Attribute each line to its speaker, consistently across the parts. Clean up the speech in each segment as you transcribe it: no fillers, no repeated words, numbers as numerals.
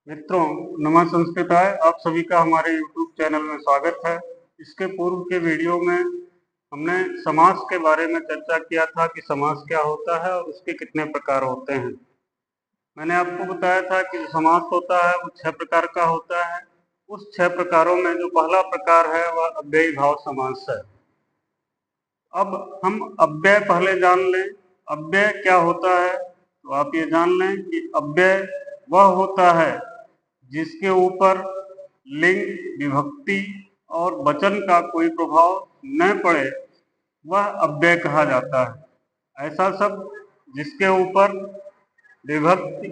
Speaker 1: मित्रों, नमः संस्कृताय। आप सभी का हमारे YouTube चैनल में स्वागत है। इसके पूर्व के वीडियो में हमने समास के बारे में चर्चा किया था कि समास क्या होता है और उसके कितने प्रकार होते हैं। मैंने आपको बताया था कि जो समास होता है वो 6 प्रकार का होता है। उस 6 प्रकारों में जो पहला प्रकार है वह अव्ययी भाव समास है। अब हम अव्यय पहले जान लें। अव्यय क्या होता है तो आप ये जान लें कि अव्यय वह होता है जिसके ऊपर लिंग, विभक्ति और वचन का कोई प्रभाव न पड़े, वह अव्यय कहा जाता है। ऐसा शब्द जिसके ऊपर विभक्ति,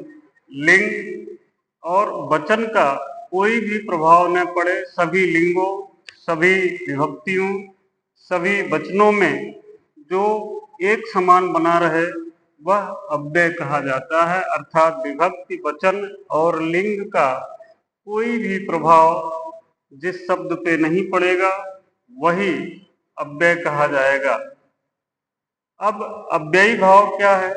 Speaker 1: लिंग और वचन का कोई भी प्रभाव न पड़े, सभी लिंगों, सभी विभक्तियों, सभी वचनों में जो एक समान बना रहे, वह अव्यय कहा जाता है। अर्थात विभक्ति, वचन और लिंग का कोई भी प्रभाव जिस शब्द पे नहीं पड़ेगा वही अव्यय कहा जाएगा। अब अव्ययी भाव क्या है?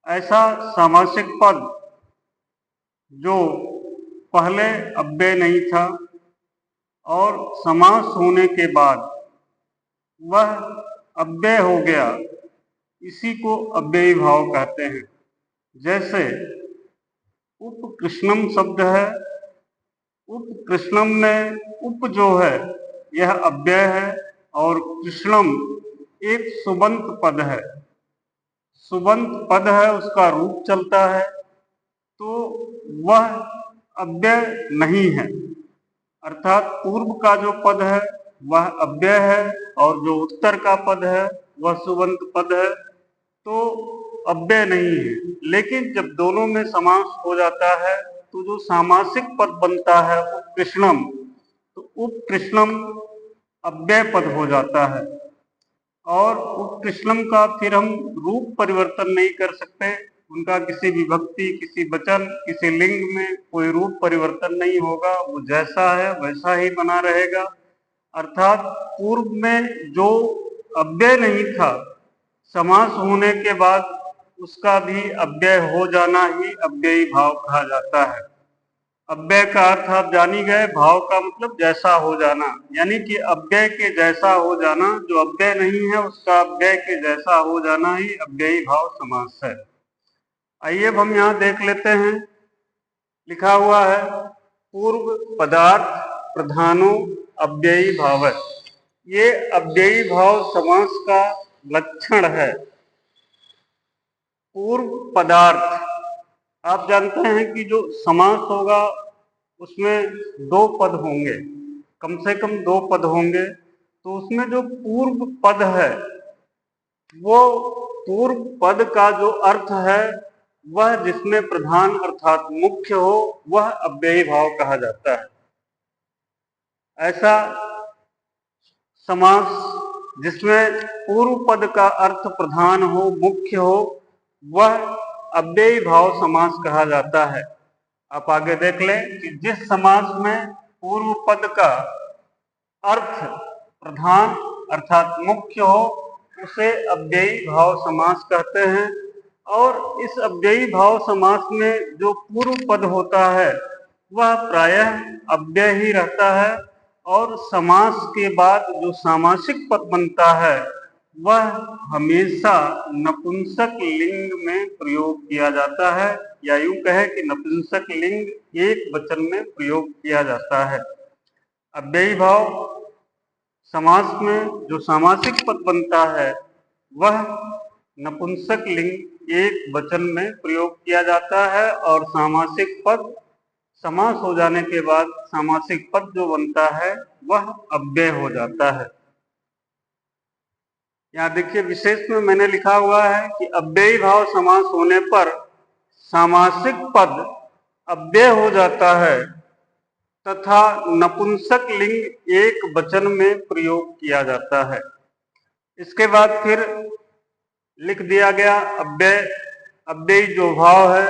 Speaker 1: ऐसा सामासिक पद जो पहले अव्यय नहीं था और समास होने के बाद वह अव्यय हो गया, इसी को अव्ययी भाव कहते हैं। जैसे उपकृष्णम शब्द है, उपकृष्णम में उप जो है यह अव्यय है और कृष्णम एक सुबंत पद है। सुबंत पद है, उसका रूप चलता है, तो वह अव्यय नहीं है। अर्थात पूर्व का जो पद है वह अव्यय है और जो उत्तर का पद है वह सुबंत पद है, तो अव्यय नहीं है। लेकिन जब दोनों में समास हो जाता है तो जो सामासिक पद बनता है उपकृष्णम, तो उपकृष्णम अव्यय पद हो जाता है। और उपकृष्णम का फिर हम रूप परिवर्तन नहीं कर सकते। उनका किसी विभक्ति, किसी वचन, किसी लिंग में कोई रूप परिवर्तन नहीं होगा, वो जैसा है वैसा ही बना रहेगा। अर्थात पूर्व में जो अव्यय नहीं था, समास होने के बाद उसका भी अव्यय हो जाना ही अव्ययी भाव कहा जाता है। अव्यय का अर्थ आप जान ही गए, भाव का मतलब जैसा हो जाना, यानी कि अव्यय के जैसा हो जाना। जो अव्यय नहीं है उसका अव्यय के जैसा हो जाना ही अव्ययी भाव समास है। आइए अब हम यहाँ देख लेते हैं। लिखा हुआ है पूर्व पदार्थ प्रधानो अव्ययी भाव। ये अव्ययी भाव समास का लक्षण है। पूर्व पदार्थ, आप जानते हैं कि जो समास होगा उसमें 2 पद होंगे, कम से कम 2 पद होंगे। तो उसमें जो पूर्व पद है, वो पूर्व पद का जो अर्थ है वह जिसमें प्रधान अर्थात मुख्य हो, वह अव्ययी भाव कहा जाता है। ऐसा समास जिसमें पूर्व पद का अर्थ प्रधान हो, मुख्य हो, वह अव्ययी भाव समास कहा जाता है। आप आगे देख लें कि जिस समास में पूर्व पद का अर्थ प्रधान अर्थात मुख्य हो, उसे अव्ययी भाव समास कहते हैं। और इस अव्ययी भाव समास में जो पूर्व पद होता है वह प्रायः अव्यय ही रहता है और समास के बाद जो सामासिक पद बनता है वह हमेशा नपुंसक लिंग में प्रयोग किया जाता है, या यूं कहे कि नपुंसक लिंग एक वचन में प्रयोग किया जाता है। अव्ययी भाव समास में जो सामासिक पद बनता है वह नपुंसक लिंग एक वचन में प्रयोग किया जाता है और सामासिक पद समास हो जाने के बाद सामासिक पद जो बनता है वह अव्यय हो जाता है। यहाँ देखिए विशेष में मैंने लिखा हुआ है कि अव्ययी भाव समास होने पर सामासिक पद अव्यय हो जाता है तथा नपुंसक लिंग एक वचन में प्रयोग किया जाता है। इसके बाद फिर लिख दिया गया अव्यय, अव्ययी जो भाव है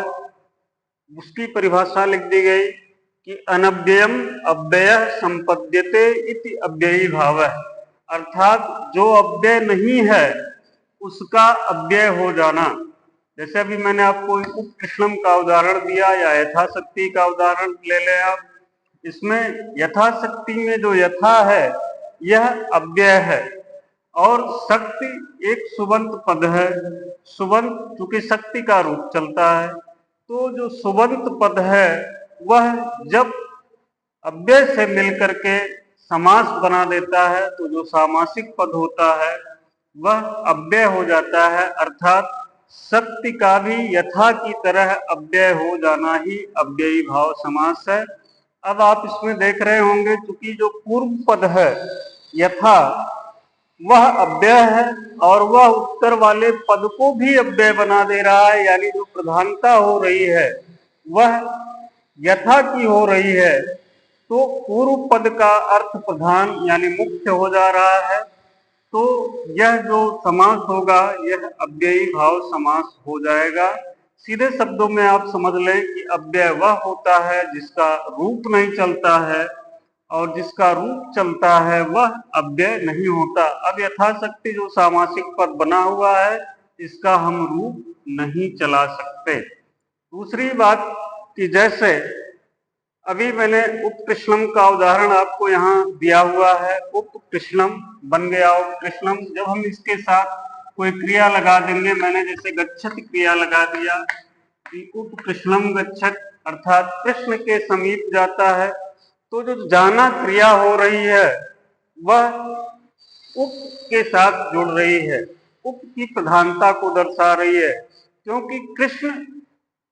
Speaker 1: उसकी परिभाषा लिख दी गई कि अनव्ययम अव्ययः संपद्यते इति अव्ययी भावः। अर्थात जो अव्यय नहीं है उसका अव्यय हो जाना। जैसे अभी मैंने आपको उपकृष्णम का उदाहरण दिया या यथाशक्ति का उदाहरण ले लें आप। इसमें यथाशक्ति में जो यथा है यह अव्यय है और शक्ति एक सुबंत पद है। सुबंत चूंकि शक्ति का रूप चलता है, तो जो सुबंत पद है वह जब अव्यय से मिलकर के समास बना देता है तो जो सामासिक पद होता है वह अव्यय हो जाता है, अर्थात शक्ति का भी यथा की तरह अव्यय हो जाना ही अव्ययी भाव समास है। अब आप इसमें देख रहे होंगे चूंकि जो पूर्व पद है यथा वह अव्यय है और वह उत्तर वाले पद को भी अव्यय बना दे रहा है, यानी जो प्रधानता हो रही है वह यथा की हो रही है, तो पूर्व पद का अर्थ प्रधान यानी मुख्य हो जा रहा है। तो यह जो समास होगा यह अव्ययी भाव समास हो जाएगा। सीधे शब्दों में आप समझ लें कि अव्यय वह होता है जिसका रूप नहीं चलता है और जिसका रूप चलता है वह अव्यय नहीं होता। अब यथाशक्ति जो सामासिक पद बना हुआ है इसका हम रूप नहीं चला सकते। दूसरी बात कि जैसे अभी मैंने उपकृष्णम का उदाहरण आपको यहाँ दिया हुआ है, उपकृष्णम बन गया उपकृष्णम। जब हम इसके साथ कोई क्रिया लगा देंगे, मैंने जैसे गच्छत क्रिया लगा दिया कि उपकृष्णम गच्छत अर्थात कृष्ण के समीप जाता है, तो जो जाना क्रिया हो रही है वह उप के साथ जुड़ रही है, उप की प्रधानता को दर्शा रही है, क्योंकि कृष्ण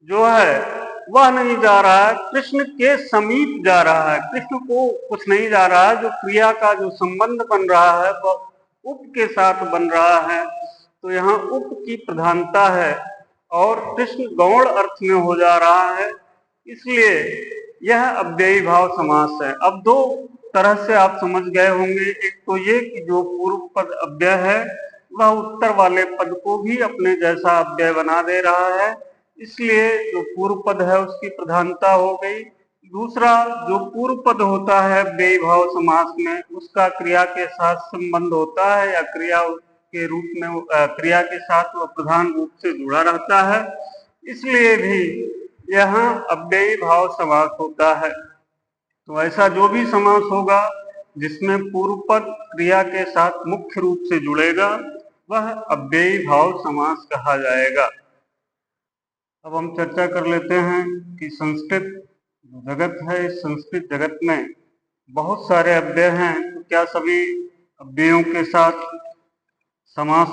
Speaker 1: जो है वह नहीं जा रहा है, कृष्ण के समीप जा रहा है, कृष्ण को कुछ नहीं जा रहा है। जो क्रिया का जो संबंध बन रहा है वह उप के साथ बन रहा है, तो यहाँ उप की प्रधानता है और कृष्ण गौण अर्थ में हो जा रहा है, इसलिए यह अव्ययी भाव समास है। अब दो तरह से आप समझ गए होंगे, एक तो ये कि जो पूर्व पद अव्यय है वह उत्तर वाले पद को भी अपने जैसा अव्यय बना दे रहा है, इसलिए जो पूर्व पद है उसकी प्रधानता हो गई। दूसरा, जो पूर्व पद होता है अव्ययी भाव समास में उसका क्रिया के साथ संबंध होता है या क्रिया के रूप में क्रिया के साथ वह प्रधान रूप से जुड़ा रहता है, इसलिए भी यहाँ अव्ययी भाव समास होता है। तो ऐसा जो भी समास होगा जिसमें पूर्व पद क्रिया के साथ मुख्य रूप से जुड़ेगा वह अव्ययी भाव समास कहा जाएगा। अब हम चर्चा कर लेते हैं कि संस्कृत जगत है, इस संस्कृत जगत में बहुत सारे अव्यय हैं, तो क्या सभी अव्ययों के साथ समास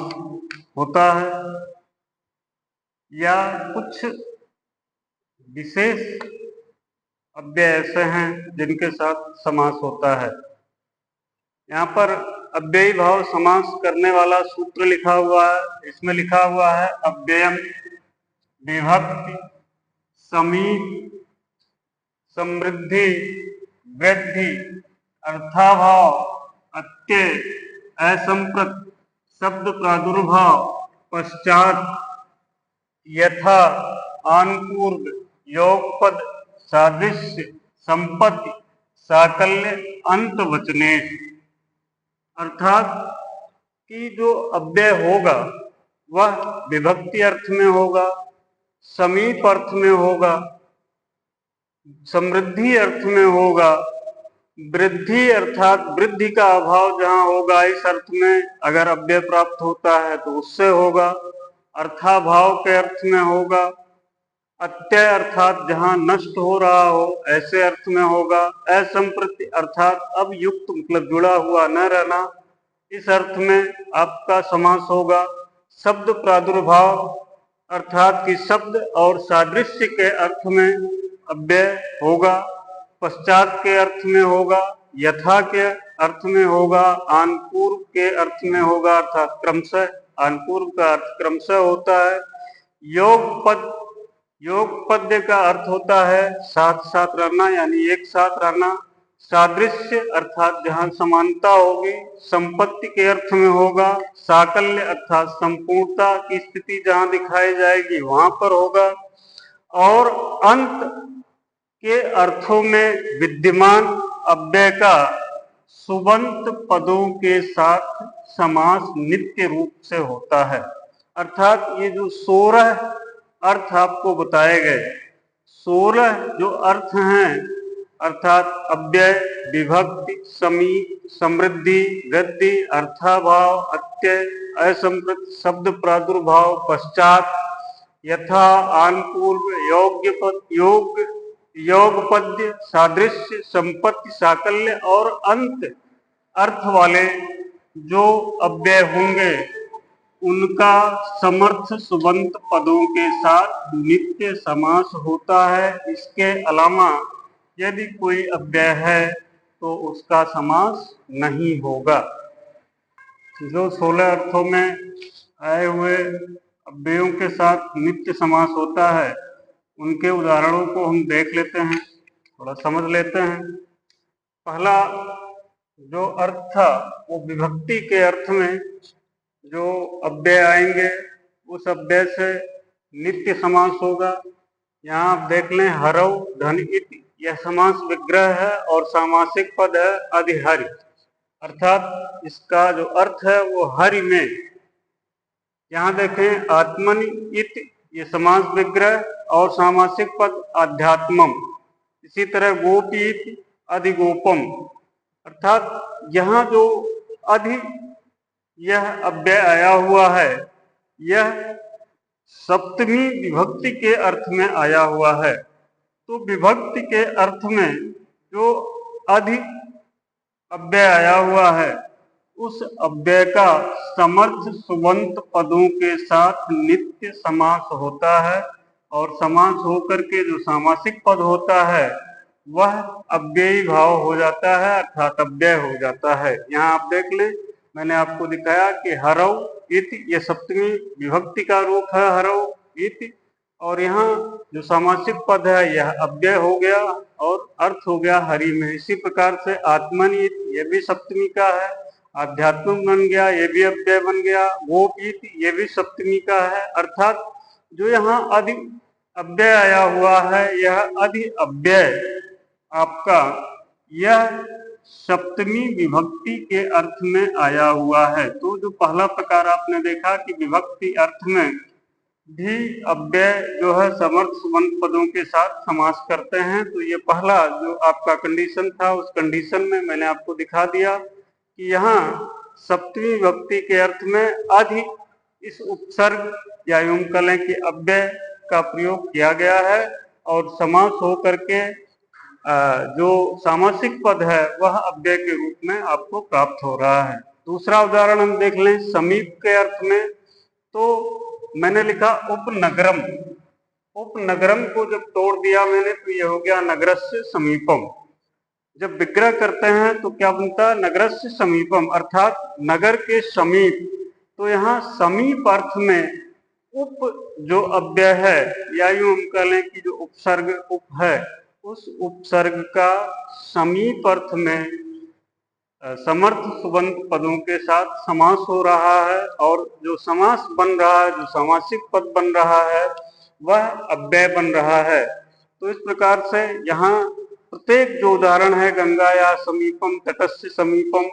Speaker 1: होता है या कुछ विशेष अव्यय ऐसे हैं जिनके साथ समास होता है। यहाँ पर अव्ययी भाव समास करने वाला सूत्र लिखा हुआ है, इसमें लिखा हुआ है अव्ययम विभक्ति समीप समृद्धि वृद्धि अर्थाभाव अत्यय असंप्रत शब्द प्रादुर्भाव पश्चात यथा आनुपूर्व योगपद सादृश्य संपत्ति साकल्य अंत वचने, अर्थात कि जो अव्यय होगा वह विभक्ति अर्थ में होगा, समीप अर्थ में होगा, समृद्धि अर्थ में होगा, वृद्धि अर्थात वृद्धि का अभाव जहाँ होगा इस अर्थ में अगर अव्यय प्राप्त होता है तो उससे होगा, अर्थाभाव के अर्थ में होगा, अत्यय अर्थात जहाँ नष्ट हो रहा हो ऐसे अर्थ में होगा, असंप्रति अर्थात अब युक्त मतलब जुड़ा हुआ न रहना इस अर्थ में आपका समास होगा, शब्द प्रादुर्भाव अर्थात कि शब्द और सादृश्य के अर्थ में अव्यय होगा, पश्चात के अर्थ में होगा, यथा के अर्थ में होगा, आनपूर्व के अर्थ में होगा अर्थात क्रमशः, आनपूर्व का अर्थ क्रमशः होता है। योग पद्य का अर्थ होता है साथ साथ रहना यानी एक साथ रहना, सादृश्य अर्थात जहाँ समानता होगी, संपत्ति के अर्थ में होगा, साकल्य अर्थात संपूर्णता की स्थिति जहाँ दिखाई जाएगी वहां पर होगा, और अंत के अर्थों में विद्यमान अव्यय का सुबंत पदों के साथ समास नित्य रूप से होता है। अर्थात ये जो 16 अर्थ आपको बताए गए, 16 जो अर्थ हैं, अर्थात अव्यय, विभक्ति, समीप, समृद्धि, गद्य, अर्थाभाव, अत्यय, असंप्रत, शब्द प्रादुर्भाव, पश्चात, यथा, आनपूर्व, योग्य पद, योग पद्य, सादृश्य, संपत्ति, साकल्य और अंत अर्थ वाले जो अव्यय होंगे उनका समर्थ सुबंत पदों के साथ नित्य समास होता है। इसके अलावा यदि कोई अव्यय है तो उसका समास नहीं होगा। जो 16 अर्थों में आए हुए अव्ययों के साथ नित्य समास होता है उनके उदाहरणों को हम देख लेते हैं, थोड़ा समझ लेते हैं। पहला जो अर्थ था वो विभक्ति के अर्थ में जो अव्यय आएंगे उस अव्यय से नित्य समास होगा। यहाँ आप देख लें, हरव, धन, इति, यह समास विग्रह है और सामासिक पद है अधिहरि, अर्थात इसका जो अर्थ है वो हरि में। यहाँ देखें, आत्मनि, इति, ये समास विग्रह और सामासिक पद आध्यात्मम। इसी तरह गोपी, अधिगोपम, अर्थात यहाँ जो अधि यह अव्यय आया हुआ है यह सप्तमी विभक्ति के अर्थ में आया हुआ है। तो विभक्ति के अर्थ में जो अधि अव्यय आया हुआ है उस अव्यय का समर्थ सुबंत पदों के साथ नित्य समास होता है और समास होकर के जो सामासिक पद होता है वह अव्ययी भाव हो जाता है, अर्थात अव्यय हो जाता है। यहाँ आप देख लें, मैंने आपको दिखाया कि हरव इति ये सप्तमी विभक्ति का रूप है, हरव इति, और यहाँ जो सामासिक पद है यह अव्यय हो गया और अर्थ हो गया हरि में। इसी प्रकार से आत्मनि ये भी सप्तमी का है, आध्यात्म बन गया, ये भी अव्यय बन गया, गोपीत ये भी सप्तमी का है, अर्थात जो यहाँ अधि अव्यय आया हुआ है यह अधि अव्यय आपका यह सप्तमी विभक्ति के अर्थ में आया हुआ है। तो जो पहला प्रकार आपने देखा कि विभक्ति अर्थ में भी अव्यय जो है समर्थ सुबंत पदों के साथ समास करते हैं, तो ये पहला जो आपका कंडीशन था उस कंडीशन में मैंने आपको दिखा दिया कि यहाँ सप्तमी विभक्ति के अर्थ में अधि इस उपसर्ग या यूं कहें कि अव्यय का प्रयोग किया गया है और समास होकर के जो सामासिक पद है वह अव्यय के रूप में आपको प्राप्त हो रहा है। दूसरा उदाहरण हम देख लें समीप के अर्थ में, तो मैंने लिखा उपनगरम। उपनगरम को जब तोड़ दिया मैंने तो यह हो गया नगरस्य समीपम। जब विग्रह करते हैं तो क्या बनता है, नगरस्य समीपम, अर्थात नगर के समीप। तो यहाँ समीप अर्थ में उप जो अव्यय है या यूं हम कह लें कि जो उपसर्ग उप है उस उपसर्ग का समीप अर्थ में समर्थ सुबंत पदों के साथ समास हो रहा है और जो समास बन रहा है, जो सामासिक पद बन रहा है वह अव्यय बन रहा है। तो इस प्रकार से यहाँ प्रत्येक जो उदाहरण है गंगा या समीपम, तटस्थ समीपम,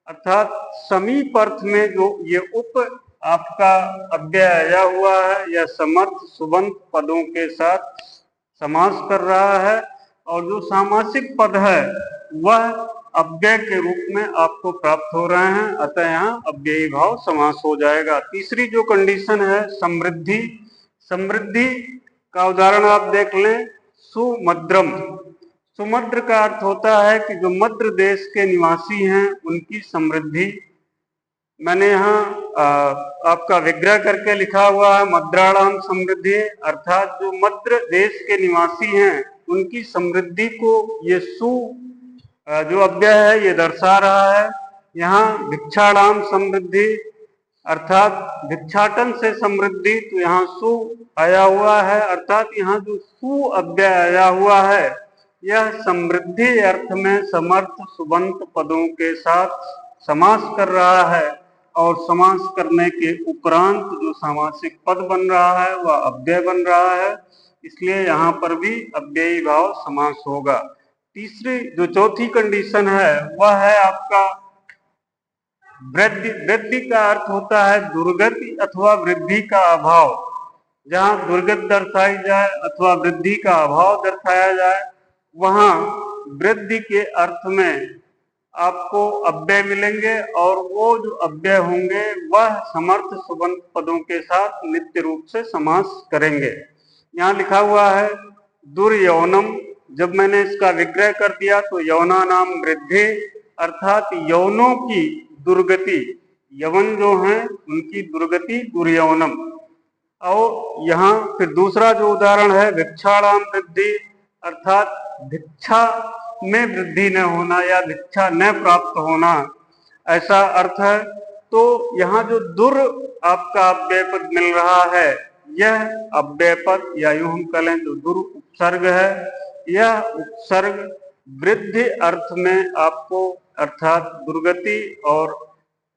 Speaker 1: अर्थात समीप अर्थ में जो ये उप आपका अव्यय आया हुआ है यह समर्थ सुबंत पदों के साथ समास कर रहा है और जो सामासिक पद है वह अव्यय के रूप में आपको प्राप्त हो रहे हैं, अतः यहाँ अव्ययी भाव समास हो जाएगा। तीसरी जो कंडीशन है समृद्धि। समृद्धि का उदाहरण आप देख लें, सुमद्रम। सुमद्र का अर्थ होता है कि जो मद्र देश के निवासी हैं उनकी समृद्धि। मैंने यहाँ आपका विग्रह करके लिखा हुआ है मद्राणाम समृद्धि, अर्थात जो मद्र देश के निवासी हैं उनकी समृद्धि को ये सु जो अव्यय है ये दर्शा रहा है। यहाँ भिक्षाणाम समृद्धि, अर्थात भिक्षाटन से समृद्धि, तो यहाँ सु आया हुआ है, अर्थात यहाँ जो सु अव्यय आया हुआ है यह समृद्धि अर्थ में समर्थ सुबंत पदों के साथ समास कर रहा है और समास करने के उपरांत जो सामासिक पद बन रहा है वह अव्यय बन रहा है, इसलिए यहाँ पर भी अव्ययी भाव समास होगा। तीसरी जो चौथी कंडीशन है वह है आपका वृद्धि, वृद्धि का अर्थ होता है दुर्गति अथवा वृद्धि का अभाव। जहाँ दुर्गति दर्शाई जाए अथवा वृद्धि का अभाव दर्शाया जाए, वहां वृद्धि के अर्थ में आपको अव्यय मिलेंगे और वो जो अव्यय होंगे वह समर्थ सुबंत पदों के साथ नित्य रूप से समास करेंगे। यहाँ लिखा हुआ है दुर्यौनम। जब मैंने इसका विग्रह कर दिया तो यौना नाम वृद्धि, अर्थात यौनों की दुर्गति, यवन जो हैं उनकी दुर्गति दुर्यौनम। और यहाँ फिर दूसरा जो उदाहरण है भिक्षाणाम वृद्धि, अर्थात भिक्षा में वृद्धि न होना या भिक्षा न प्राप्त होना, ऐसा अर्थ है। तो यहाँ जो दुर आपका अव्यय पद मिल रहा है, यह अव्यय पद या यूं हम कहें जो दुर उपसर्ग है, यह उपसर्ग वृद्धि अर्थ में आपको, अर्थात दुर्गति और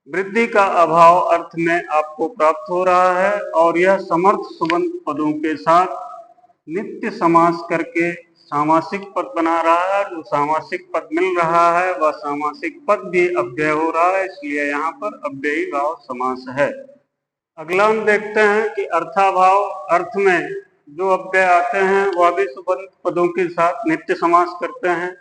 Speaker 1: वृद्धि का अभाव अर्थ में आपको प्राप्त हो रहा है। और यह समर्थ सुबंत पदों के साथ नित्य समास करके सामासिक पद बना रहा है। जो सामासिक पद मिल रहा है वह सामासिक पद भी अव्यय हो रहा है, इसलिए यहाँ पर अव्ययी भाव समास है। अगला हम देखते हैं कि अर्थाभाव अर्थ में जो अव्यय आते हैं वह भी सुबंत पदों के साथ नित्य समास करते हैं।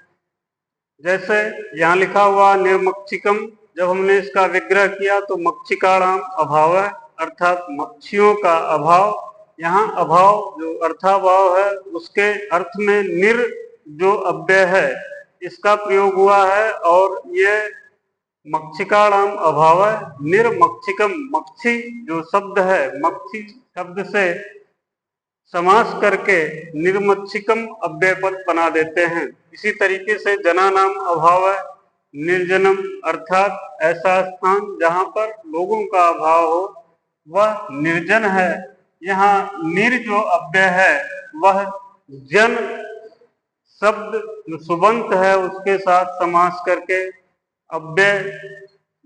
Speaker 1: जैसे यहाँ लिखा हुआ निर्मक्षिकम, जब हमने इसका विग्रह किया तो मक्षिकाणाम अभाव है, अर्थात मक्षियों का अभाव। यहाँ अभाव जो अर्थाभाव है उसके अर्थ में निर जो अव्यय है इसका प्रयोग हुआ है और ये मक्षिकाणाम अभाव है। निर्मक्षिकम, मक्षी जो शब्द है, मक्षी शब्द से समास करके निर्मक्षिकम अव्यय पद बना देते हैं। इसी तरीके से जना नाम अभाव है, निर्जनम, अर्थात ऐसा स्थान जहाँ पर लोगों का अभाव हो वह निर्जन है। यहाँ निर जो अव्यय है वह जन शब्द जो सुबंत है उसके साथ समास करके अव्यय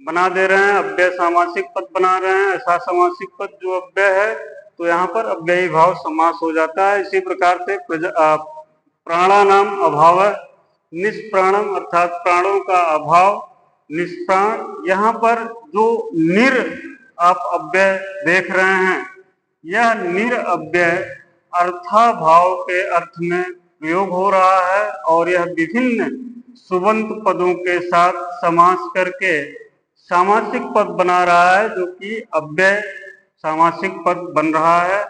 Speaker 1: बना दे रहे हैं, अव्यय सामासिक पद बना रहे हैं। ऐसा सामासिक पद जो अव्यय है तो यहाँ पर अव्ययी भाव समास हो जाता है। इसी प्रकार से प्राणानाम अभाव है, निष्प्राणम, अर्थात प्राणों का अभाव, निष्प्राण। यहाँ पर जो निर आप अव्यय देख रहे हैं, यह निर अव्यय अर्थाभाव के अर्थ में प्रयोग हो रहा है और यह विभिन्न सुबंत पदों के साथ समास करके सामासिक पद बना रहा है, जो कि अव्यय सामासिक पद बन रहा है।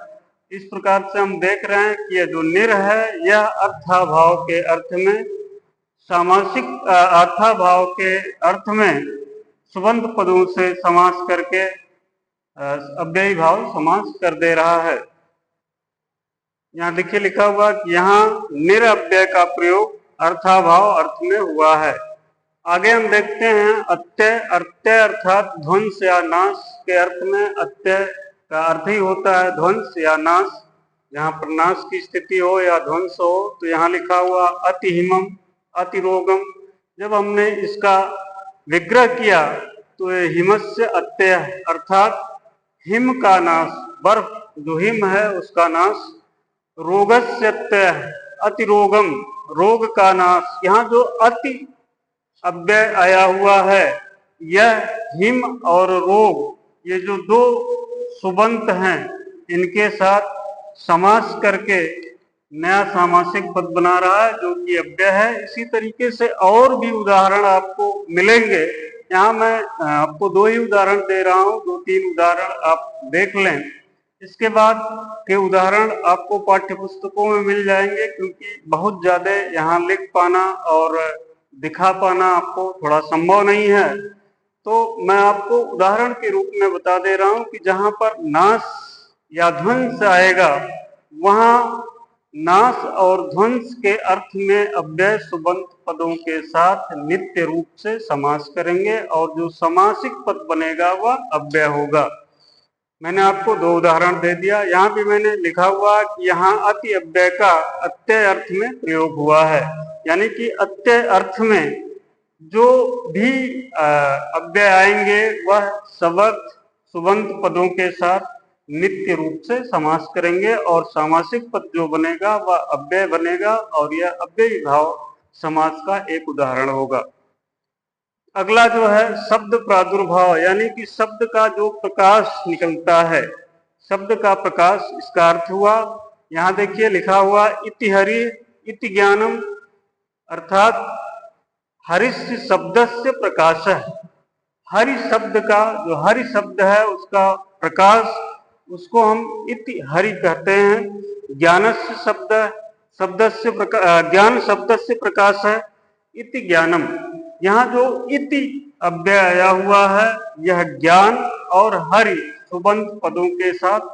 Speaker 1: इस प्रकार से हम देख रहे हैं कि यह जो निर है यह अर्थाभाव के अर्थ में सामासिक अर्थाभाव के अर्थ में सुबंत पदों से समास करके अव्ययी भाव समास कर दे रहा है। यहाँ देखिए लिखा हुआ कि यहाँ निर अव्यय का प्रयोग अर्थाभाव अर्थ में हुआ है। आगे हम देखते हैं अत्यय। अत्यय अर्थात ध्वंस या नाश के अर्थ में। अत्यय का अर्थ ही होता है ध्वंस या नाश, जहाँ पर नाश की स्थिति हो या ध्वंस हो। तो यहाँ लिखा हुआ अतिहिमम, अतिरोगम। जब हमने इसका विग्रह किया तो ये हिमस्य अत्यय, अर्थात हिम का नाश, बर्फ जो हिम है उसका नाश। रोगस्य अत्यय, अतिरोगम, रोग का नाश। यहाँ जो अति अव्यय आया हुआ है यह हिम और रोग, ये जो दो सुबंत हैं इनके साथ समास करके नया सामासिक पद बना रहा है जो कि अव्यय है। इसी तरीके से और भी उदाहरण आपको मिलेंगे। यहाँ मैं आपको दो ही उदाहरण दे रहा हूँ, दो तीन उदाहरण आप देख लें। इसके बाद के उदाहरण आपको पाठ्य पुस्तकों में मिल जाएंगे, क्योंकि बहुत ज्यादा यहाँ लिख पाना और दिखा पाना आपको थोड़ा संभव नहीं है। तो मैं आपको उदाहरण के रूप में बता दे रहा हूँ कि जहाँ पर नाश या ध्वंस आएगा वहाँ नाश और ध्वंस के अर्थ में अव्यय सुबंत पदों के साथ नित्य रूप से समास करेंगे और जो समासिक पद बनेगा वह अव्यय होगा। मैंने आपको दो उदाहरण दे दिया। यहाँ भी मैंने लिखा हुआ कि यहाँ अति अव्यय का अत्यय अर्थ में प्रयोग हुआ है, यानी कि अत्यय अर्थ में जो भी अव्यय आएंगे वह सबक सुबंत पदों के साथ नित्य रूप से समास करेंगे और सामासिक पद जो बनेगा वह अव्यय बनेगा और यह अव्ययी भाव समास का एक उदाहरण होगा। अगला जो है शब्द प्रादुर्भाव, यानी कि शब्द का जो प्रकाश निकलता है, शब्द का प्रकाश, इसका अर्थ हुआ, यहाँ देखिए लिखा हुआ इति हरि इति ज्ञानम, अर्थात हरिस्य शब्दस्य प्रकाश है। हरि शब्द का, जो हरि शब्द है उसका प्रकाश, उसको हम इति हरि कहते हैं। ज्ञानस्य शब्द, शब्दस्य ज्ञान शब्दस्य प्रकाश है। इति ज्ञानम, यहाँ जो इति अव्यय आया हुआ है, यह ज्ञान और हरि सुबंत पदों के साथ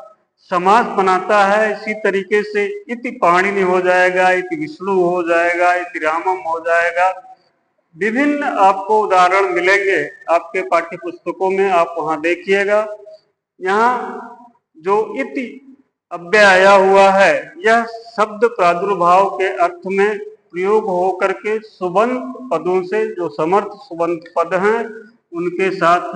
Speaker 1: समास बनाता है। इसी तरीके से इति पाणिनि हो जाएगा, इति विष्णु हो जाएगा, इति रामम हो जाएगा। विभिन्न आपको उदाहरण मिलेंगे आपके पाठ्य पुस्तकों में, आप वहां देखिएगा। यहाँ जो इति अव्यय आया हुआ है, यह शब्द प्रादुर्भाव के अर्थ में प्रयोग होकर के सुबंत पदों से, जो समर्थ सुबंत पद हैं, उनके साथ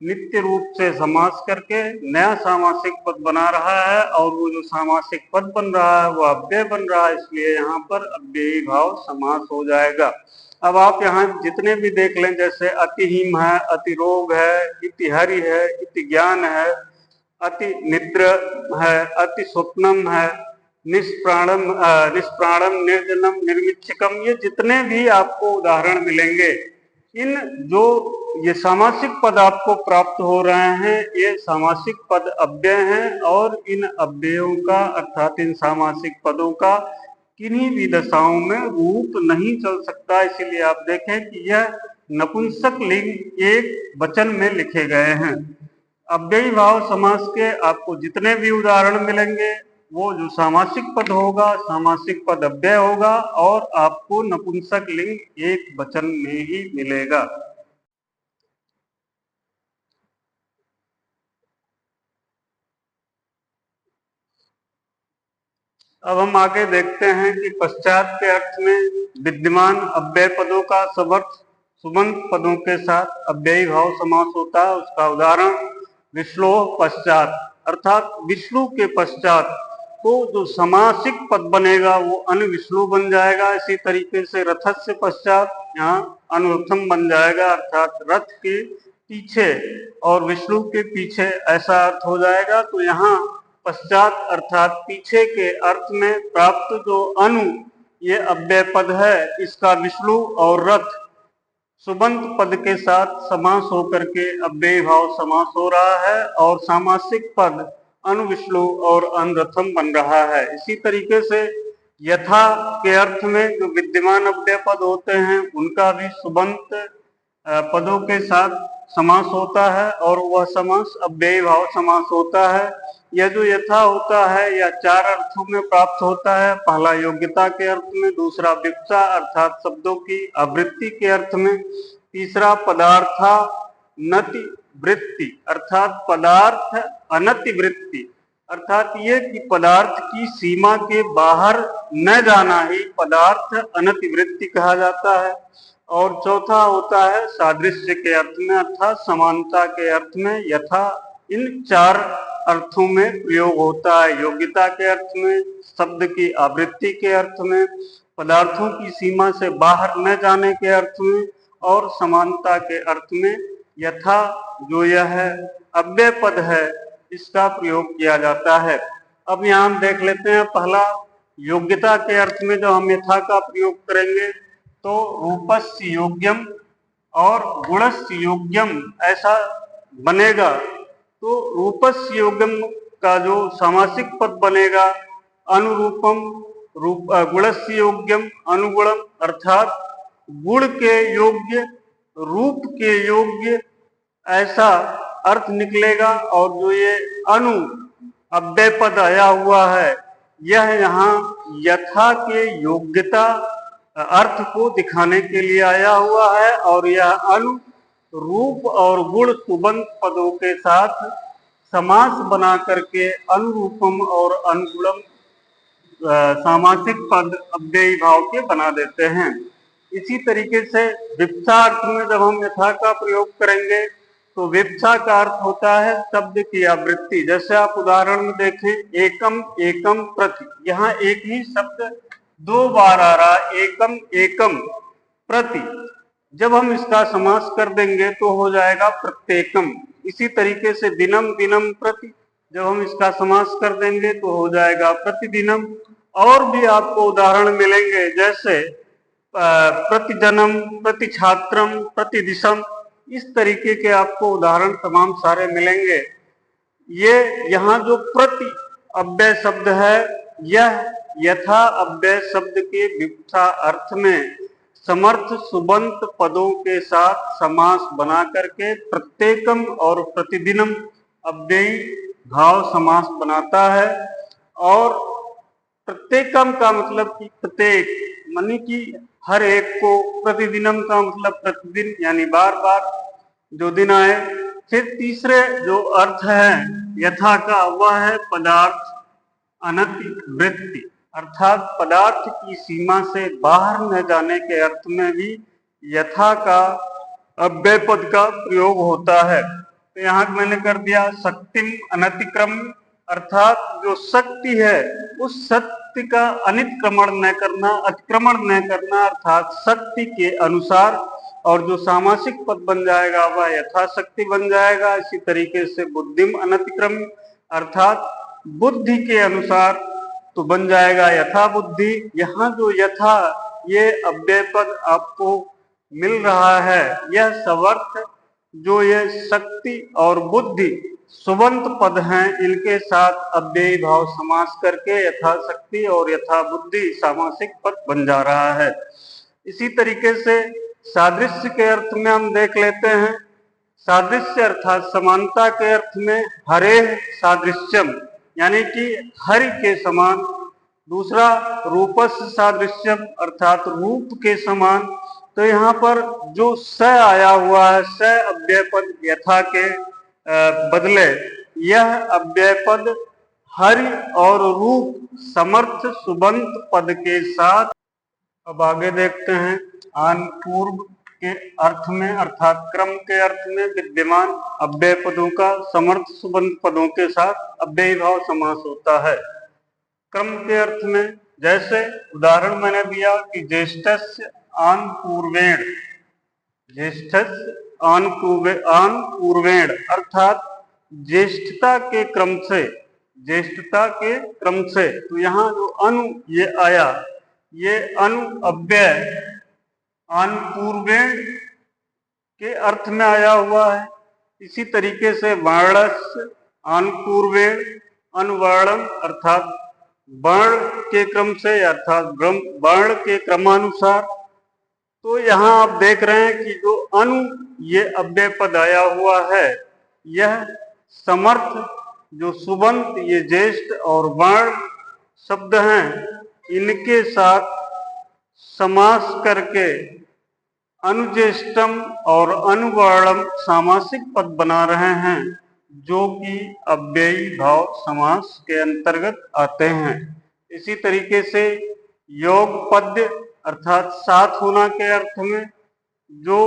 Speaker 1: नित्य रूप से समास करके नया सामासिक पद बना रहा है, और वो जो सामासिक पद बन रहा है वो अव्यय बन रहा है, इसलिए यहाँ पर अव्ययी भाव समास हो जाएगा। अब आप यहाँ जितने भी देख लें, जैसे अतिहीम है, अति रोग है, इति हरि है, इति ज्ञान है, अति निद्र है, अति स्वप्नम है, निष्प्राणम निर्जनम निर्मिच्छिकम, ये जितने भी आपको उदाहरण मिलेंगे, इन जो ये सामासिक पद आपको प्राप्त हो रहे हैं, ये सामासिक पद अव्यय हैं, और इन अव्ययों का, अर्थात इन सामासिक पदों का किन्हीं भी दशाओं में रूप नहीं चल सकता। इसीलिए आप देखें कि यह नपुंसक लिंग एक वचन में लिखे गए हैं। अव्ययी भाव समास के आपको जितने भी उदाहरण मिलेंगे, वो जो सामासिक पद होगा, सामासिक पद अव्यय होगा, और आपको नपुंसक लिंग एक वचन में ही मिलेगा। अब हम आगे देखते हैं कि पश्चात के अर्थ में विद्यमान अव्यय पदों का समर्थ सुबंत पदों के साथ अव्ययी भाव समास होता है। उसका उदाहरण विष्णु पश्चात, अर्थात विष्णु के पश्चात तो जो समासिक पद बनेगा वो अनविष्णु बन जाएगा। इसी तरीके से रथस्य पश्चात यहाँ अनुरथम बन जाएगा, अर्थात रथ के पीछे और विष्णु के पीछे, ऐसा अर्थ हो जाएगा। तो यहाँ पश्चात अर्थात पीछे के अर्थ में प्राप्त जो अनु, ये अव्यय पद है, इसका विष्णु और रथ सुबंत पद के साथ समास होकर के अव्ययी भाव समास हो रहा है, और सामासिक पद अनुविष्णु और अनुरथम बन रहा है। इसी तरीके से यथा के अर्थ में जो विद्यमान अव्यय पद होते हैं, उनका भी सुबंत पदों के साथ समास होता है, और वह समास अव्ययी भाव समास होता है। यह जो यथा होता है, यह चार अर्थों में प्राप्त होता है। पहला योग्यता के अर्थ में, दूसरा विप्सा अर्थात शब्दों की आवृत्ति के अर्थ में, तीसरा पदार्था नति वृत्ति अर्थात पदार्थ अनति वृत्ति, अर्थात ये कि पदार्थ की सीमा के बाहर न जाना ही पदार्थ अनति वृत्ति कहा जाता है। और चौथा होता है सादृश्य के अर्थ में, अर्थात समानता के अर्थ में। यथा इन चार अर्थों में प्रयोग होता है, योग्यता के अर्थ में, शब्द की आवृत्ति के अर्थ में, पदार्थों की सीमा से बाहर न जाने के अर्थ में, और समानता के अर्थ में। यथा जो यह अव्यय पद है, इसका प्रयोग किया जाता है। अब यहाँ हम देख लेते हैं, पहला योग्यता के अर्थ में जो हम यथा का प्रयोग करेंगे, तो रूपस्य योग्यम और गुणस्य योग्यम ऐसा बनेगा। तो रूपस्य योग्यम का जो सामासिक पद बनेगा, अनुरूपम गुणस्य योग्यम अनुगुणम, अर्थात गुण के योग्य रूप के योग्य, ऐसा अर्थ निकलेगा। और जो ये अनु अव्यय पद आया हुआ है, यह यहाँ यथा के योग्यता अर्थ को दिखाने के लिए आया हुआ है, और यह अनु रूप और गुण सुबंत पदों के साथ समास बना करके अनुरूपम और अनुगुणम सामासिक पद अव्ययी भाव के बना देते हैं। इसी तरीके से विप्सा अर्थ में जब हम यथा का प्रयोग करेंगे, तो विप्सा का अर्थ होता है शब्द की आवृत्ति। जैसे आप उदाहरण में देखें, एकम एकम प्रति, यहाँ एक ही शब्द दो बार आ रहा, एकम एकम प्रति। जब हम इसका समास कर देंगे तो हो जाएगा प्रत्येकम। इसी तरीके से दिनम दिनम प्रति, जब हम इसका समास कर देंगे तो हो जाएगा प्रतिदिनम। और भी आपको उदाहरण मिलेंगे, जैसे प्रतिजनम, प्रति छात्रम, प्रति दिशम, इस तरीके के आपको उदाहरण तमाम सारे मिलेंगे। ये यहाँ जो प्रति अव्यय शब्द है, यह यथा अव्यय शब्द के विवक्षा अर्थ में समर्थ सुबंत पदों के साथ समास बना करके प्रत्येकम और प्रतिदिनम अव्ययी भाव समास बनाता है। और प्रत्येकम का मतलब कि प्रत्येक, मानी कि हर एक को, प्रतिदिनम का मतलब प्रतिदिन यानी बार बार जो दिन आए। फिर तीसरे जो अर्थ है यथा का, वह है पदार्थ अनतिवृत्ति, अर्थात पदार्थ की सीमा से बाहर न जाने के अर्थ में भी यथा का अव्यय पद का प्रयोग होता है। तो यहाँ मैंने कर दिया शक्तिम अनतिक्रम, अर्थात जो शक्ति है उस शक्ति का अनिक्रमण न करना, अतिक्रमण न करना, अर्थात शक्ति के अनुसार। और जो सामासिक पद बन जाएगा वह यथाशक्ति बन जाएगा। इसी तरीके से बुद्धिम अनतिक्रम, अर्थात बुद्धि के अनुसार, तो बन जाएगा यथा बुद्धि। यहाँ जो यथा ये अव्यय पद आपको मिल रहा है, यह सवर्थ जो ये शक्ति और बुद्धि सुबंत पद हैं, इनके साथ अव्ययी भाव समास करके यथाशक्ति और यथा बुद्धि सामासिक पद बन जा रहा है। इसी तरीके से सादृश्य के अर्थ में हम देख लेते हैं। सादृश्य अर्थात समानता के अर्थ में हरे सादृश्यम, यानी कि हरि के समान। दूसरा रूपस्य सादृश्यम, अर्थात रूप के समान। तो यहाँ पर जो स आया हुआ है, स अव्यय पद यथा के बदले यह अव्यय पद हरि और रूप समर्थ सुबंत पद के साथ। अब आगे देखते हैं आन पूर्व के अर्थ में, अर्थात क्रम के अर्थ में विद्यमान अव्यय पदों का समर्थ सुबंत पदों के साथ अव्ययी भाव समास होता है। क्रम के अर्थ में जैसे उदाहरण मैंने दिया कि ज्येष्ठस्य आन पूर्वेण, ज्येष्ठस्य आन पूर्वेण, अर्थात ज्येष्ठता के क्रम से, ज्येष्ठता के क्रम से। तो यहाँ जो अनु ये आया, ये अनु अव्यय आन पूर्वेण के अर्थ में आया हुआ है। इसी तरीके से वर्णस्य आन पूर्वेण अनुवर्णम, अर्थात वर्ण के क्रम से, अर्थात वर्ण के क्रमानुसार। तो यहाँ आप देख रहे हैं कि जो अनु ये अव्यय पद आया हुआ है, यह समर्थ जो सुबंत ये ज्येष्ठ और वर्ण शब्द हैं, इनके साथ समास करके अनुज्येष्ठम और अनुवर्णम सामासिक पद बना रहे हैं, जो कि अव्ययी भाव समास के अंतर्गत आते हैं। इसी तरीके से योग पद्य, अर्थात साथ होना के अर्थ में जो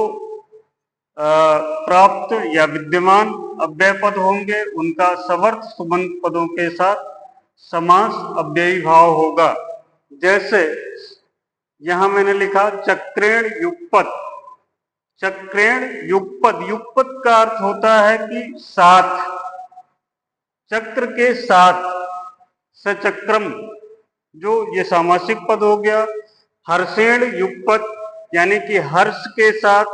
Speaker 1: प्राप्त या विद्यमान अव्यय पद होंगे, उनका सवर्त सुबंत पदों के साथ समास अव्ययी भाव होगा। जैसे यहां मैंने लिखा चक्रेण युगपत, चक्रेण युगपत, युगपत का अर्थ होता है कि साथ, चक्र के साथ, सचक्रम, जो ये सामासिक पद हो गया। हर्षेण युगपत, यानी कि हर्ष के साथ,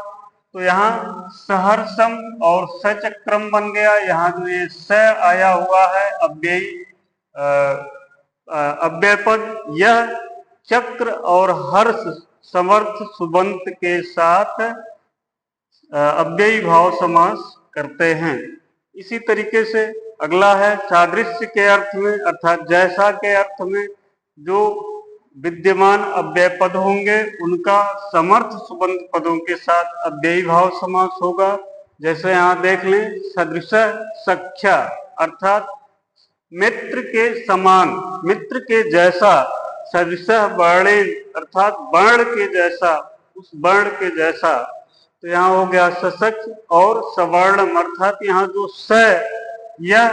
Speaker 1: तो यहाँ सहर्षम और सचक्रम बन गया। यहाँ जो ये स आया हुआ है अव्ययी अव्यय पद, यह चक्र और हर्ष समर्थ सुबंत के साथ अव्ययी भाव समास करते हैं। इसी तरीके से अगला है सादृश्य के अर्थ में, अर्थात जैसा के अर्थ में जो विद्यमान अव्यय पद होंगे, उनका समर्थ सुबंत पदों के साथ अव्ययी भाव समास होगा। जैसे यहाँ देख लें सदृश सख्या, अर्थात मित्र के समान, मित्र के जैसा। सदृश वर्णेन, अर्थात वर्ण के जैसा, उस वर्ण के जैसा। तो यहाँ हो गया ससच और सवर्णम, अर्थात यहाँ जो स यह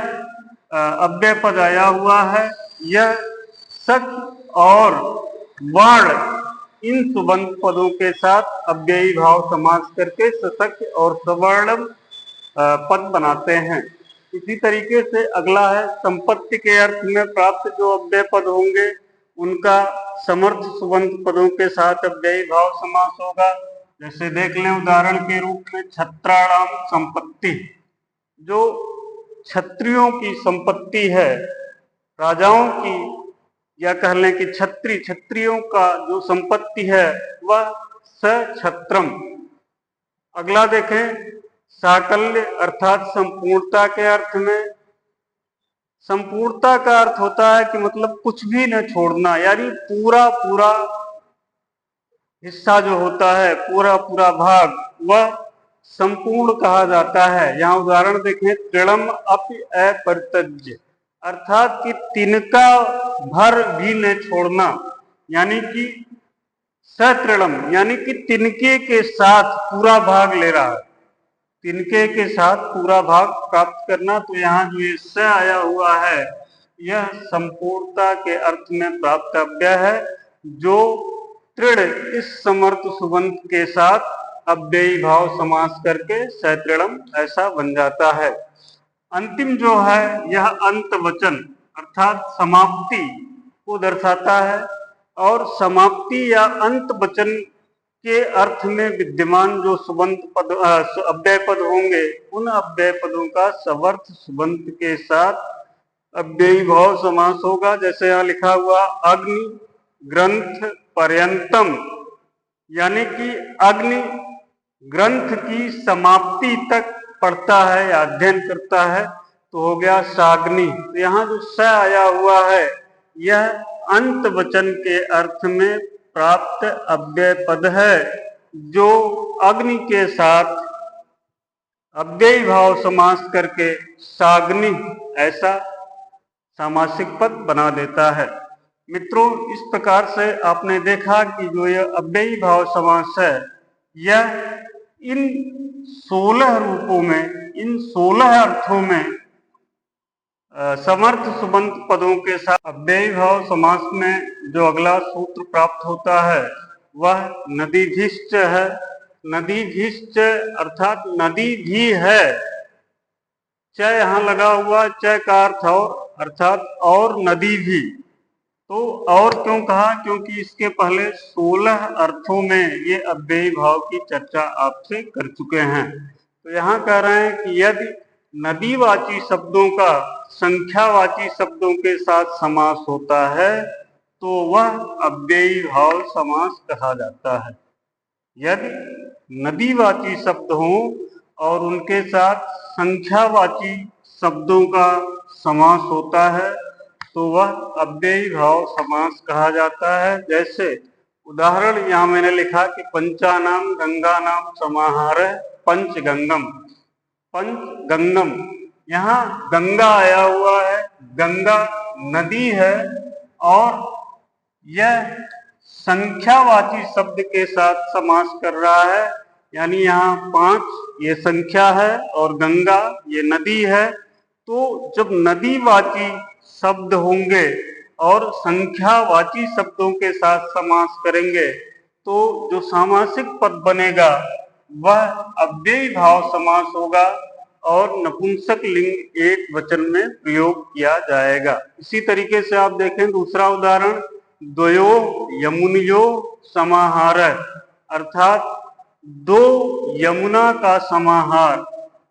Speaker 1: अव्यय पद आया हुआ है, यह सच और वर्ण इन सुबंत पदों के साथ अव्ययी भाव समास करके सशक और सवर्णम पद बनाते हैं। इसी तरीके से अगला है संपत्ति के अर्थ में प्राप्त जो अव्यय पद होंगे उनका समर्थ सुबंत पदों के साथ अव्ययी भाव समास होगा। जैसे देख लें उदाहरण के रूप में छत्राणाम संपत्ति, जो क्षत्रियों की संपत्ति है, राजाओं की, या कह लें कि क्षत्रियों का जो संपत्ति है वह सछत्रम। अगला देखें साकल्य अर्थात संपूर्णता के अर्थ में। संपूर्णता का अर्थ होता है कि मतलब कुछ भी न छोड़ना, यानी पूरा पूरा हिस्सा जो होता है, पूरा पूरा भाग, वह संपूर्ण कहा जाता है। यहाँ उदाहरण देखें तृणम अपि अपरित्यज्य, अर्थात कि तिनका भर भी न छोड़ना, यानी कि सतृणम यानी कि तिनके के साथ पूरा भाग ले रहा है, तिनके के साथ पूरा भाग प्राप्त करना। तो यहाँ जो ये स आया हुआ है यह संपूर्णता के अर्थ में प्राप्त अव्यय है, जो तृण इस समर्थ सुबंत के साथ अव्ययी भाव समास करके सतृणम ऐसा बन जाता है। अंतिम जो है यह अंत वचन अर्थात समाप्ति को दर्शाता है, और समाप्ति या अंत वचन के अर्थ में विद्यमान जो सुबंत पद अव्यय पद होंगे उन अव्यय पदों का सवर्थ सुबंत के साथ अव्ययी भाव समास होगा। जैसे यहाँ लिखा हुआ अग्नि ग्रंथ पर्यंतम, यानी कि अग्नि ग्रंथ की समाप्ति तक पढ़ता है या अध्ययन करता है, तो हो गया साग्नि। तो यहाँ जो स आया हुआ है यह अंत वचन के अर्थ में प्राप्त अव्यय पद है, जो अग्नि के साथ अव्ययी भाव समास करके साग्नि ऐसा सामासिक पद बना देता है। मित्रों, इस प्रकार से आपने देखा कि जो यह अव्ययी भाव समास है यह इन 16 रूपों में, इन 16 अर्थों में समर्थ सुबंत पदों के साथ अव्ययी भाव समास में जो अगला सूत्र प्राप्त होता है वह नदीधिश्च है। नदीधिश्च अर्थात नदी भी है, च यहाँ लगा हुआ, च का अर्थ और, अर्थात और नदी भी। तो और क्यों कहा? क्योंकि इसके पहले 16 अर्थों में ये अव्ययी भाव की चर्चा आपसे कर चुके हैं। तो यहाँ कह रहे हैं कि यदि नदीवाची शब्दों का संख्यावाची शब्दों के साथ समास होता है तो वह अव्ययी भाव समास कहा जाता है। यदि नदीवाची शब्द हों और उनके साथ संख्यावाची शब्दों का समास होता है तो वह अव्ययी भाव समास कहा जाता है। जैसे उदाहरण यहाँ मैंने लिखा कि पंचानाम गंगानाम समाहारः पंचगंगम। पंचगंगम, यहाँ गंगा आया हुआ है, गंगा नदी है, और यह संख्यावाची शब्द के साथ समास कर रहा है, यानी यहाँ 5 ये संख्या है और गंगा ये नदी है। तो जब नदीवाची शब्द होंगे और संख्यावाची शब्दों के साथ समास करेंगे तो जो सामासिक पद बनेगा वह अव्ययी भाव समास होगा और नपुंसक लिंग एक वचन में प्रयोग किया जाएगा। इसी तरीके से आप देखें दूसरा उदाहरण, द्वयो यमुनयो समाहारः, अर्थात 2 यमुना का समाहार,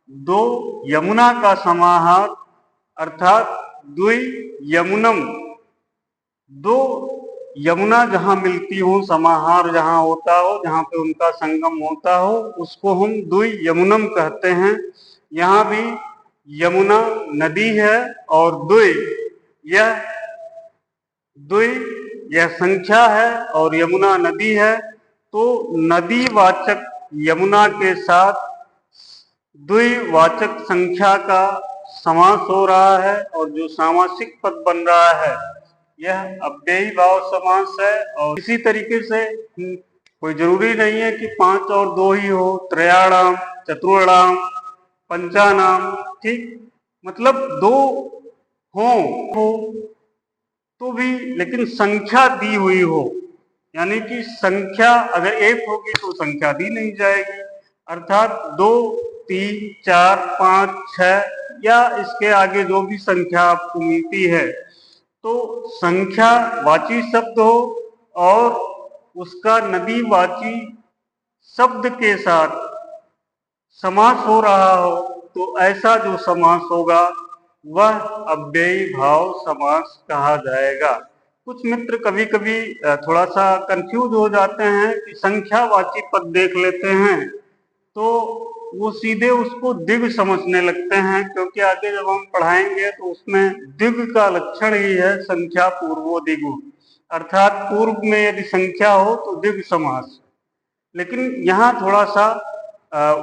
Speaker 1: 2 यमुना का समाहार, अर्थात द्वि यमुनम, 2 यमुना जहां मिलती हो, समाहार जहां होता हो, जहां पे उनका संगम होता हो, उसको हम द्वि यमुनम कहते हैं। यहाँ भी यमुना नदी है और यह संख्या है और यमुना नदी है। तो नदीवाचक यमुना के साथ द्विवाचक संख्या का समास हो रहा है और जो सामासिक पद बन रहा है यह अव्ययी भाव समास है। और इसी तरीके से कोई जरूरी नहीं है कि 5 और 2 ही हो, त्रयाणाम, चतुर्णाम, पंचानाम, ठीक, मतलब 2 हो तो भी, लेकिन संख्या दी हुई हो, यानी कि संख्या अगर एक होगी तो संख्या दी नहीं जाएगी, अर्थात 2, 3, 4, 5, 6 या इसके आगे जो भी संख्या आपको मिलती है, तो संख्या वाची शब्द हो और उसका नदीवाची शब्द के साथ समास हो रहा हो, तो ऐसा जो समास होगा वह अव्ययी भाव समास कहा जाएगा। कुछ मित्र कभी कभी थोड़ा सा कंफ्यूज हो जाते हैं कि संख्यावाची पद देख लेते हैं तो वो सीधे उसको द्विग समझने लगते हैं, क्योंकि आगे जब हम पढ़ाएंगे तो उसमें द्विग का लक्षण ही है संख्या पूर्वो दिगु, अर्थात पूर्व में यदि संख्या हो तो द्विग समास। लेकिन यहाँ थोड़ा सा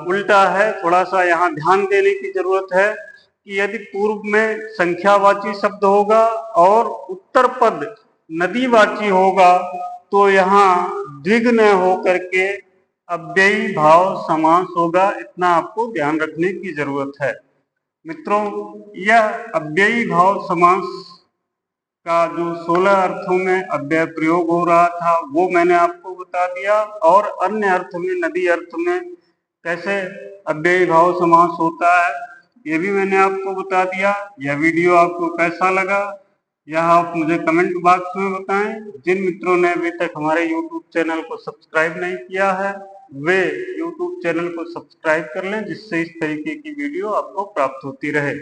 Speaker 1: उल्टा है, थोड़ा सा यहाँ ध्यान देने की जरूरत है कि यदि पूर्व में संख्यावाची शब्द होगा और उत्तर पद नदीवाची होगा तो यहाँ द्विग न होकर के अव्ययी भाव समास होगा। इतना आपको ध्यान रखने की जरूरत है मित्रों। यह अव्ययी भाव समास का जो 16 अर्थों में अव्यय प्रयोग हो रहा था वो मैंने आपको बता दिया, और अन्य अर्थ में नदी अर्थ में कैसे अव्ययी भाव समास होता है ये भी मैंने आपको बता दिया। यह वीडियो आपको कैसा लगा यह आप मुझे कमेंट बॉक्स में बताएं। जिन मित्रों ने अभी तक हमारे YouTube चैनल को सब्सक्राइब नहीं किया है वे YouTube चैनल को सब्सक्राइब कर लें, जिससे इस तरीके की वीडियो आपको प्राप्त होती रहे।